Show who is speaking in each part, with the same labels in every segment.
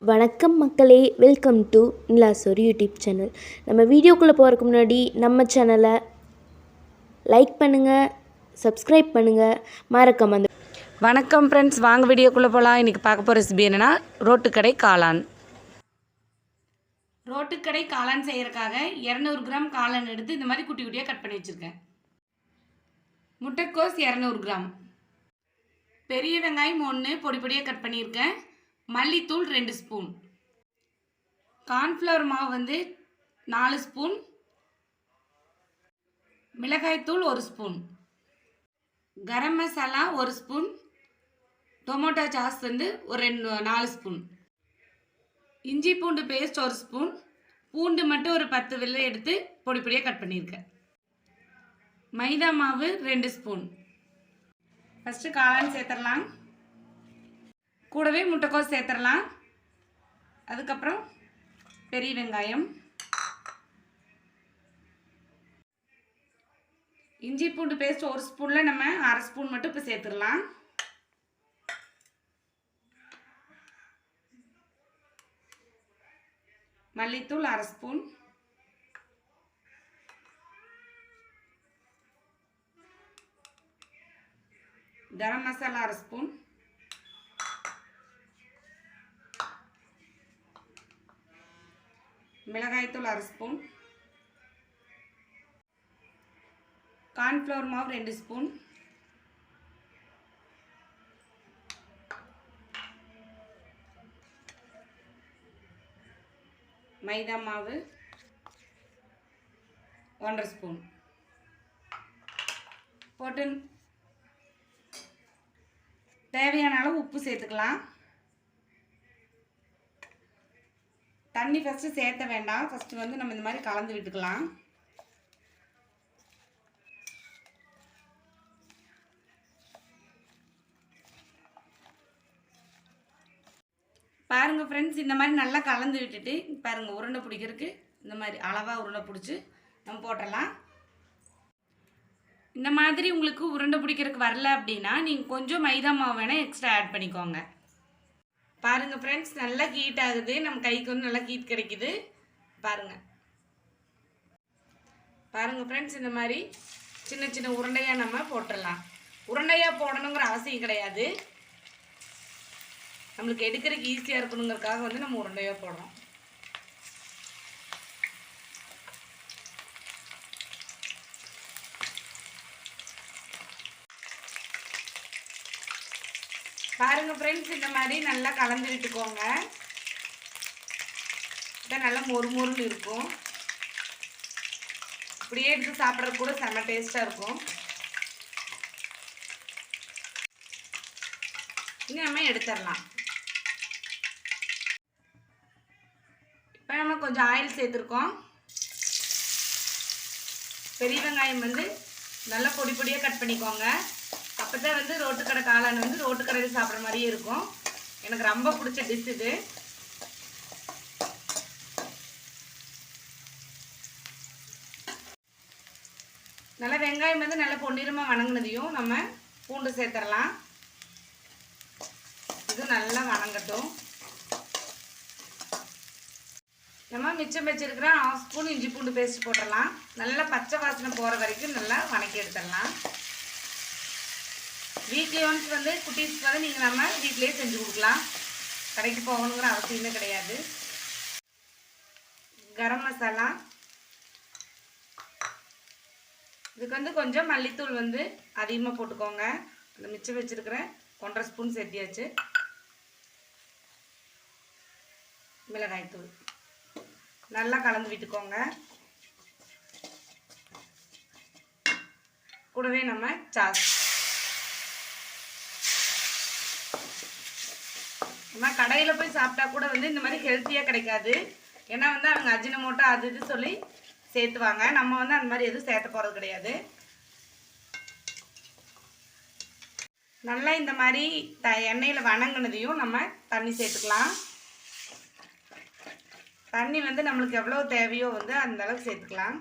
Speaker 1: வணக்கம் மக்களே, welcome to நிலாசோரி YouTube channel. நம்ம வீடியோக்குள்ளே போகிறதுக்கு முன்னாடி நம்ம சேனலை லைக் பண்ணுங்கள், சப்ஸ்கிரைப் பண்ணுங்கள், மறக்காம அந்த
Speaker 2: வணக்கம் ஃப்ரெண்ட்ஸ், வாங்க வீடியோக்குள்ளே போகலாம். இன்றைக்கி பார்க்க போகிற ரெசிபி என்னென்னா ரோட்டுக்கடை காளான். ரோட்டுக்கடை காளான் செய்கிறதுக்காக 200 கிராம் காளான் எடுத்து இந்த மாதிரி குட்டி குட்டியாக கட் பண்ணி வச்சுருக்கேன். முட்டைக்கோஸ் 200 கிராம், பெரிய வெங்காயம் 1 பொடி பொடியாக கட் பண்ணியிருக்கேன். மல்லித்தூள் 2 ஸ்பூன், கார்ன்ஃப்ளவர் மாவு 4 ஸ்பூன், மிளகாய்த்தூள் 1 spoon, garam masala 1 spoon, tomato sauce ஒரு 4 ஸ்பூன், இஞ்சி பூண்டு பேஸ்ட் 1 ஸ்பூன், பூண்டு மட்டும் ஒரு 10 வெள்ளை எடுத்து பொடி பொடியாக கட் பண்ணியிருக்கேன். மைதா மாவு 2 ஸ்பூன். ஃபஸ்ட்டு காளான் சேர்த்துடலாம். கூடவே முட்டைக்கோஸ் சேர்த்துடலாம். அதுக்கப்புறம் பெரிய வெங்காயம், இஞ்சி பூண்டு பேஸ்ட் 1 ஸ்பூனில் நம்ம 1/2 ஸ்பூன் மட்டும் இப்போ சேர்த்துடலாம். மல்லித்தூள் 1/2 ஸ்பூன், கரம் மசாலா 1/2 ஸ்பூன், மிளகாய்த்தூள் 1/2 ஸ்பூன், கார்ன்ஃப்ளவர் மாவு 2 ஸ்பூன், மைதா மாவு 1/2 ஸ்பூன் போட்டு தேவையான அளவு உப்பு சேர்த்துக்கலாம். தண்ணி ஃபஸ்ட்டு சேர்த்த வேண்டாம். ஃபஸ்ட்டு நம்ம இந்த மாதிரி கலந்து விட்டுக்கலாம். பாருங்கள் ஃப்ரெண்ட்ஸ், இந்த மாதிரி நல்லா கலந்து விட்டுட்டு பாருங்கள், உருண்டை பிடிக்கிறதுக்கு இந்த மாதிரி அளவாக உருண்டை பிடிச்சி நம்ம போட்டுடலாம். இந்த மாதிரி உங்களுக்கு உருண்டை பிடிக்கிறதுக்கு வரல அப்படின்னா நீங்கள் கொஞ்சம் மைதா மாவு வேணால் எக்ஸ்ட்ரா ஆட் பண்ணிக்கோங்க. பாருங்கள் ஃப்ரெண்ட்ஸ், நல்லா ஹீட் ஆகுது. நம்ம கைக்கு நல்லா ஹீட் கிடைக்குது. பாருங்கள் ஃப்ரெண்ட்ஸ், இந்த மாதிரி சின்ன சின்ன உருண்டையாக நம்ம போட்டுடலாம். உருண்டையாக போடணுங்கிற அவசியம் கிடையாது. நம்மளுக்கு எடுக்கிறதுக்கு ஈஸியாக இருக்கணுங்கிறதுக்காக நம்ம உருண்டையாக போடுறோம். பாருங்க ஃப்ரெண்ட்ஸ், இந்த மாதிரி நல்லா கலந்து விட்டுக்கோங்க. இதான் நல்லா மொறுமொறுன்னு இருக்கும். இப்படியே எடுத்து சாப்பிட்றது கூட செம்ம டேஸ்ட்டாக இருக்கும். இனி நம்ம எடுத்துடலாம். இப்போ நம்ம கொஞ்சம் ஆயில் சேர்த்துருக்கோம். பெரிய வெங்காயம் நல்லா பொடி பொடியாக கட் பண்ணிக்கோங்க. அப்போ தான் ரோட்டுக்கடை காளான் ரோட்டுக்கடையில் சாப்பிட்ற மாதிரியே இருக்கும். எனக்கு ரொம்ப பிடிச்ச டிஷ் இது. நல்லா வெங்காயம் நல்லா பொன்னிறமாக வணங்கினதையும் நம்ம பூண்டு சேர்த்துடலாம். இது நல்லா வணங்கட்டும். நம்ம மிச்சம் வச்சிருக்கிற 1/2 ஸ்பூன் இஞ்சி பூண்டு பேஸ்ட் போட்டுடலாம். நல்லா பச்சை வாசனை போகிற வரைக்கும் நல்லா வணக்கி எடுத்துடலாம். வீக்லி ஒன்ஸ் குட்டீஸ்க்கு நீங்கள் நம்ம வீட்டிலேயே செஞ்சு கொடுக்கலாம். கடைக்கு போகணுங்கிற அவசியமே கிடையாது. கரம் மசாலா, இதுக்கு கொஞ்சம் மல்லித்தூள் அதிகமாக போட்டுக்கோங்க. அந்த மிச்சம் வச்சுருக்கிற 1/2 ஸ்பூன் சேர்த்தியாச்சு. மிளகாய்த்தூள் நல்லா கலந்து விட்டுக்கோங்க. கூடவே நம்ம சாஸ், நம்ம கடையில் போய் சாப்பிட்டா கூட இந்த மாதிரி ஹெல்த்தியாக கிடைக்காது. ஏன்னா அவங்க அஜினமோட்டோ அது இது சொல்லி சேர்த்துவாங்க. நம்ம அந்த மாதிரி எதுவும் சேர்த்த போகிறது கிடையாது. நல்லா இந்த மாதிரி எண்ணெயில் வணங்கினதையும் நம்ம தண்ணி சேர்த்துக்கலாம். தண்ணி நம்மளுக்கு எவ்வளோ தேவையோ அந்த அளவுக்கு சேர்த்துக்கலாம்.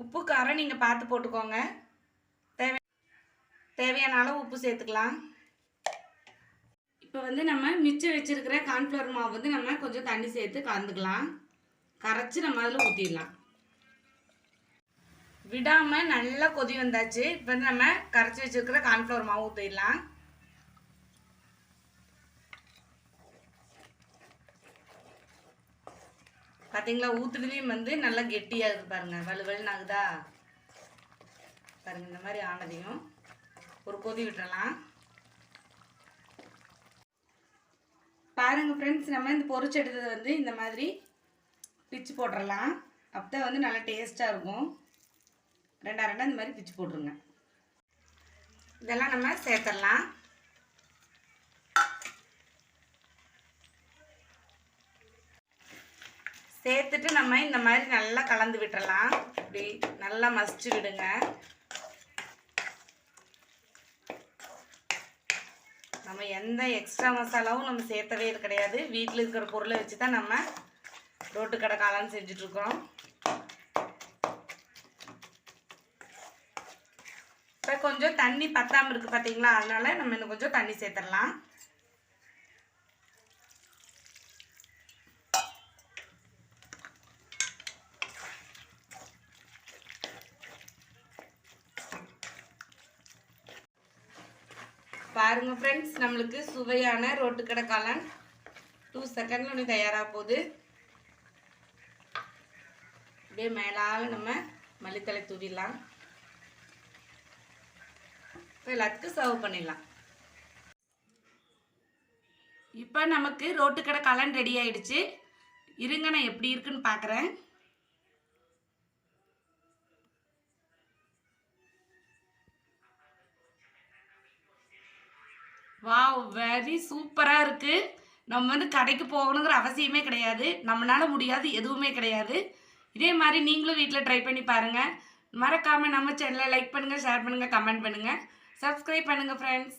Speaker 2: உப்பு காரம் நீங்கள் பார்த்து போட்டுக்கோங்க. தேவையான அளவு உப்பு சேர்த்துக்கலாம். இப்போ வந்து நம்ம மிச்சம் வச்சிருக்கிற கார்ன்ஃப்ளவர் மாவு வந்து நம்ம கொஞ்சம் தண்ணி சேர்த்து கலந்துக்கலாம். கரைச்சி நம்ம அதில் ஊற்றிடலாம். விடாமல் நல்லா கொதி வந்தாச்சு. இப்போ வந்து நம்ம கரைச்சி வச்சிருக்கிற கார்ன்ஃப்ளவர் மாவு ஊற்றிடலாம். பார்த்தீங்களா, ஊற்றுலையும் வந்து நல்லா கெட்டியாக இருக்குது பாருங்கள். வலுவலுன்னு ஆகுதா பாருங்கள். இந்த மாதிரி ஆனதையும் ஒரு கொதி விட்டுறலாம். பாருங்கள் ஃப்ரெண்ட்ஸ், நம்ம இந்த பொரிச்சு எடுத்ததை வந்து இந்த மாதிரி பிச்சு போட்டுடலாம். அப்போ தான் வந்து நல்லா டேஸ்ட்டாக இருக்கும். ரெண்டா இந்த மாதிரி பிச்சு போட்டுருங்க. இதெல்லாம் நம்ம சேர்த்துடலாம். சேர்த்துட்டு நம்ம இந்த மாதிரி நல்லா கலந்து விட்டுறலாம். இப்படி நல்லா மசிச்சு விடுங்க. நம்ம எந்த எக்ஸ்ட்ரா மசாலாவும் நம்ம சேர்த்தவே கிடையாது. வீட்டில் இருக்கிற பொருளை வச்சு தான் நம்ம ரோட்டு கடை காளான் செஞ்சுட்ருக்கோம். இப்போ கொஞ்சம் தண்ணி பத்தாமல் இருக்குது பார்த்தீங்களா, அதனால நம்ம இன்னும் கொஞ்சம் தண்ணி சேர்த்துடலாம். பாருங்கள் ஃப்ரெண்ட்ஸ், நம்மளுக்கு சுவையான ரோட்டு கடை காளான் 2 செகண்டில் ஒன்று தயாராக போகுது. அப்படியே மேலால் நம்ம மல்லித்தலை தூவிடலாம். இப்போ எல்லாத்துக்கும் சர்வ் பண்ணிடலாம். இப்போ நமக்கு ரோட்டு கடை காளான் ரெடி ஆயிடுச்சு. இருங்க, நான் எப்படி இருக்குன்னு பார்க்குறேன். வாவ், வெரி சூப்பராக இருக்குது. நம்ம வந்து கடைக்கு போகணுங்கிற அவசியமே கிடையாது. நம்மளால முடியாது எதுவுமே கிடையாது. இதே மாதிரி நீங்களும் வீட்டில் ட்ரை பண்ணி பாருங்கள். மறக்காமல் நம்ம சேனலை லைக் பண்ணுங்கள், ஷேர் பண்ணுங்கள், கமெண்ட் பண்ணுங்கள், சப்ஸ்கிரைப் பண்ணுங்கள் ஃப்ரெண்ட்ஸ்.